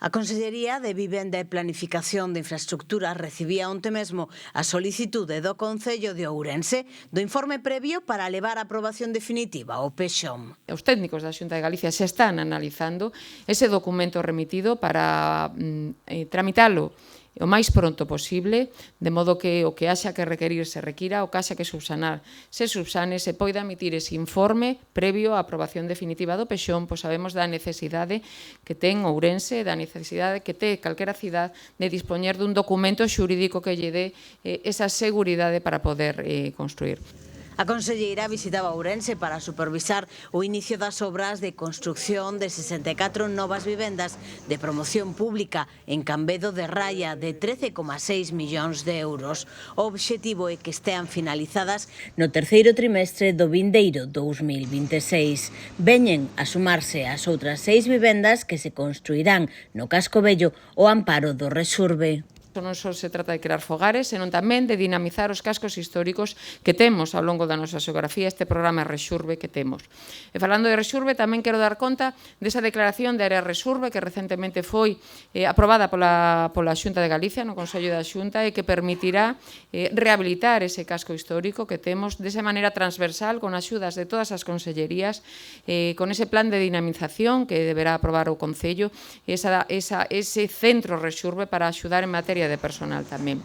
A Consellería de Vivenda e Planificación de Infraestructuras recibía onte mesmo a solicitude do Concello de Ourense do informe previo para levar a aprobación definitiva ao PEXOM. Os técnicos da Xunta de Galicia xa están analizando ese documento remitido para tramitalo o máis pronto posible, de modo que o que haxa que requerir se requira, o que haxa que subsanar se subsane, se poida emitir ese informe previo á aprobación definitiva do PEXOM, pois sabemos da necesidade que ten Ourense, da necesidade que ten calquera cidade de dispoñer dun documento xurídico que lle dé esa seguridade para poder construir. A conselleira visitaba Ourense para supervisar o inicio das obras de construcción de 64 novas vivendas de promoción pública en Cambedo de Raya de 13,6 millóns de euros. O obxectivo é que estean finalizadas no terceiro trimestre do vindeiro 2026. Veñen a sumarse as outras 6 vivendas que se construirán no Casco Vello ao amparo do Rexurbe. Non só se trata de crear fogares, senón tamén de dinamizar os cascos históricos que temos ao longo da nosa xeografía, este programa Rexurbe que temos. E falando de Rexurbe, tamén quero dar conta desa declaración de área Rexurbe que recentemente foi aprobada pola Xunta de Galicia, no Consello da Xunta, e que permitirá rehabilitar ese casco histórico que temos desa maneira transversal, con axudas de todas as consellerías, con ese plan de dinamización que deberá aprobar o Concello, ese centro Rexurbe para axudar en materia de personal tamén.